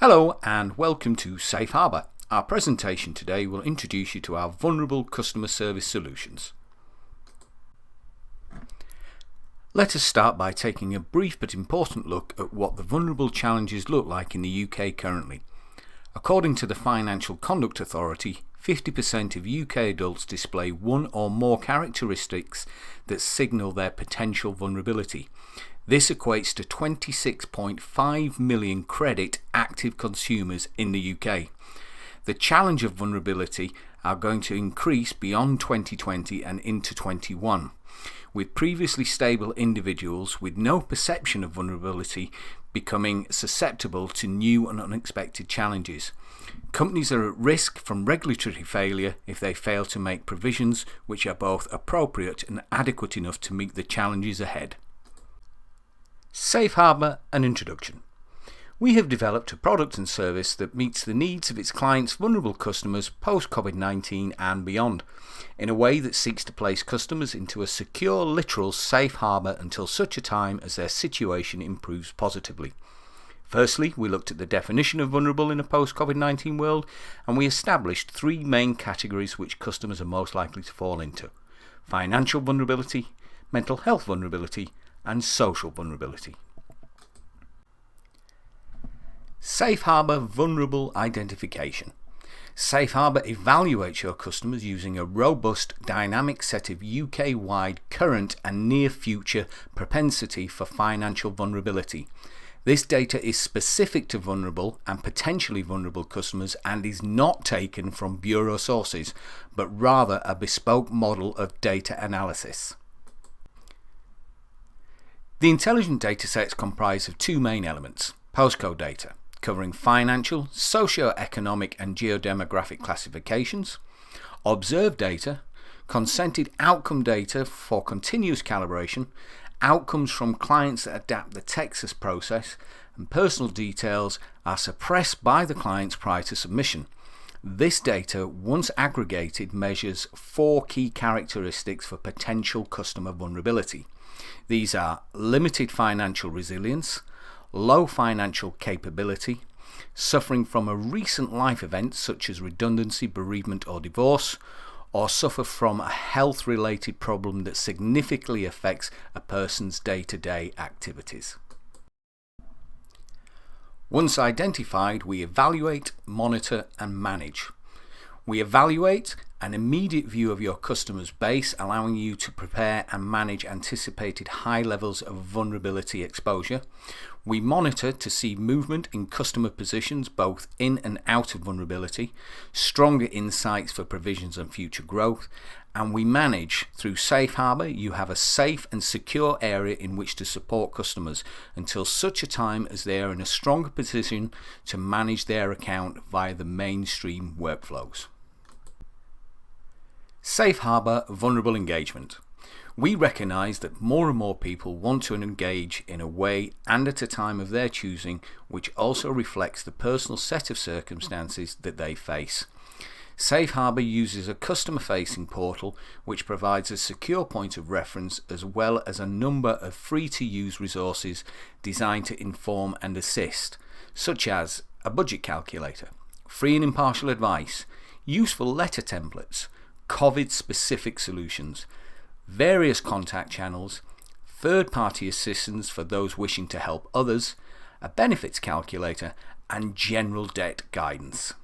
Hello and welcome to Safe Harbour. Our presentation today will introduce you to our vulnerable customer service solutions. Let us start by taking a brief but important look at what the vulnerable challenges look like in the UK currently. According to the Financial Conduct Authority, 50% of UK adults display one or more characteristics that signal their potential vulnerability. This equates to 26.5 million credit active consumers in the UK. The challenge of vulnerability are going to increase beyond 2020 and into 21, with previously stable individuals with no perception of vulnerability becoming susceptible to new and unexpected challenges. Companies are at risk from regulatory failure if they fail to make provisions which are both appropriate and adequate enough to meet the challenges ahead. Safe Harbour and Introduction. We have developed a product and service that meets the needs of its clients' vulnerable customers post-COVID-19 and beyond, in a way that seeks to place customers into a secure, literal safe harbour until such a time as their situation improves positively. Firstly, we looked at the definition of vulnerable in a post-COVID-19 world, and we established three main categories which customers are most likely to fall into: financial vulnerability, mental health vulnerability, and social vulnerability. Safe Harbour Vulnerable Identification. Safe Harbour evaluates your customers using a robust, dynamic set of UK-wide current and near-future propensity for financial vulnerability. This data is specific to vulnerable and potentially vulnerable customers and is not taken from bureau sources, but rather a bespoke model of data analysis. The intelligent datasets comprise of two main elements: postcode data, covering financial, socio-economic and geodemographic classifications; observed data, consented outcome data for continuous calibration, outcomes from clients that adapt the Texas process, and personal details are suppressed by the clients prior to submission. This data, once aggregated, measures four key characteristics for potential customer vulnerability. These are limited financial resilience, low financial capability, suffering from a recent life event such as redundancy, bereavement or divorce, or suffer from a health-related problem that significantly affects a person's day-to-day activities. Once identified, we evaluate, monitor and manage. We evaluate an immediate view of your customer's base, allowing you to prepare and manage anticipated high levels of vulnerability exposure. We monitor to see movement in customer positions both in and out of vulnerability, stronger insights for provisions and future growth, and we manage. Through Safe Harbour, you have a safe and secure area in which to support customers until such a time as they are in a stronger position to manage their account via the mainstream workflows. Safe Harbour Vulnerable Engagement. We recognise that more and more people want to engage in a way and at a time of their choosing which also reflects the personal set of circumstances that they face. Safe Harbour uses a customer-facing portal which provides a secure point of reference as well as a number of free-to-use resources designed to inform and assist, such as a budget calculator, free and impartial advice, useful letter templates, COVID-specific solutions, various contact channels, third-party assistance for those wishing to help others, a benefits calculator, and general debt guidance.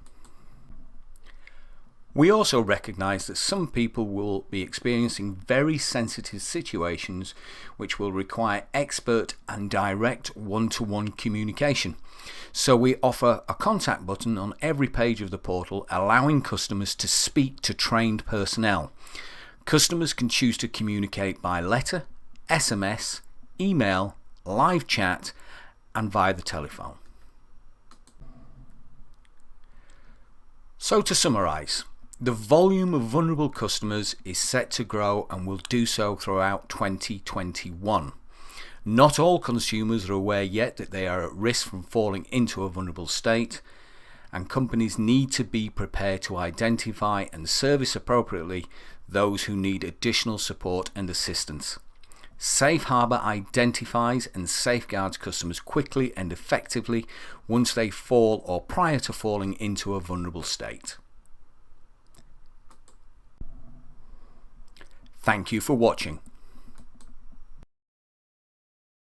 We also recognise that some people will be experiencing very sensitive situations which will require expert and direct one-to-one communication. So we offer a contact button on every page of the portal, allowing customers to speak to trained personnel. Customers can choose to communicate by letter, SMS, email, live chat, and via the telephone. So to summarise, the volume of vulnerable customers is set to grow and will do so throughout 2021. Not all consumers are aware yet that they are at risk from falling into a vulnerable state, and companies need to be prepared to identify and service appropriately those who need additional support and assistance. Safe Harbour identifies and safeguards customers quickly and effectively once they fall or prior to falling into a vulnerable state. Thank you for watching.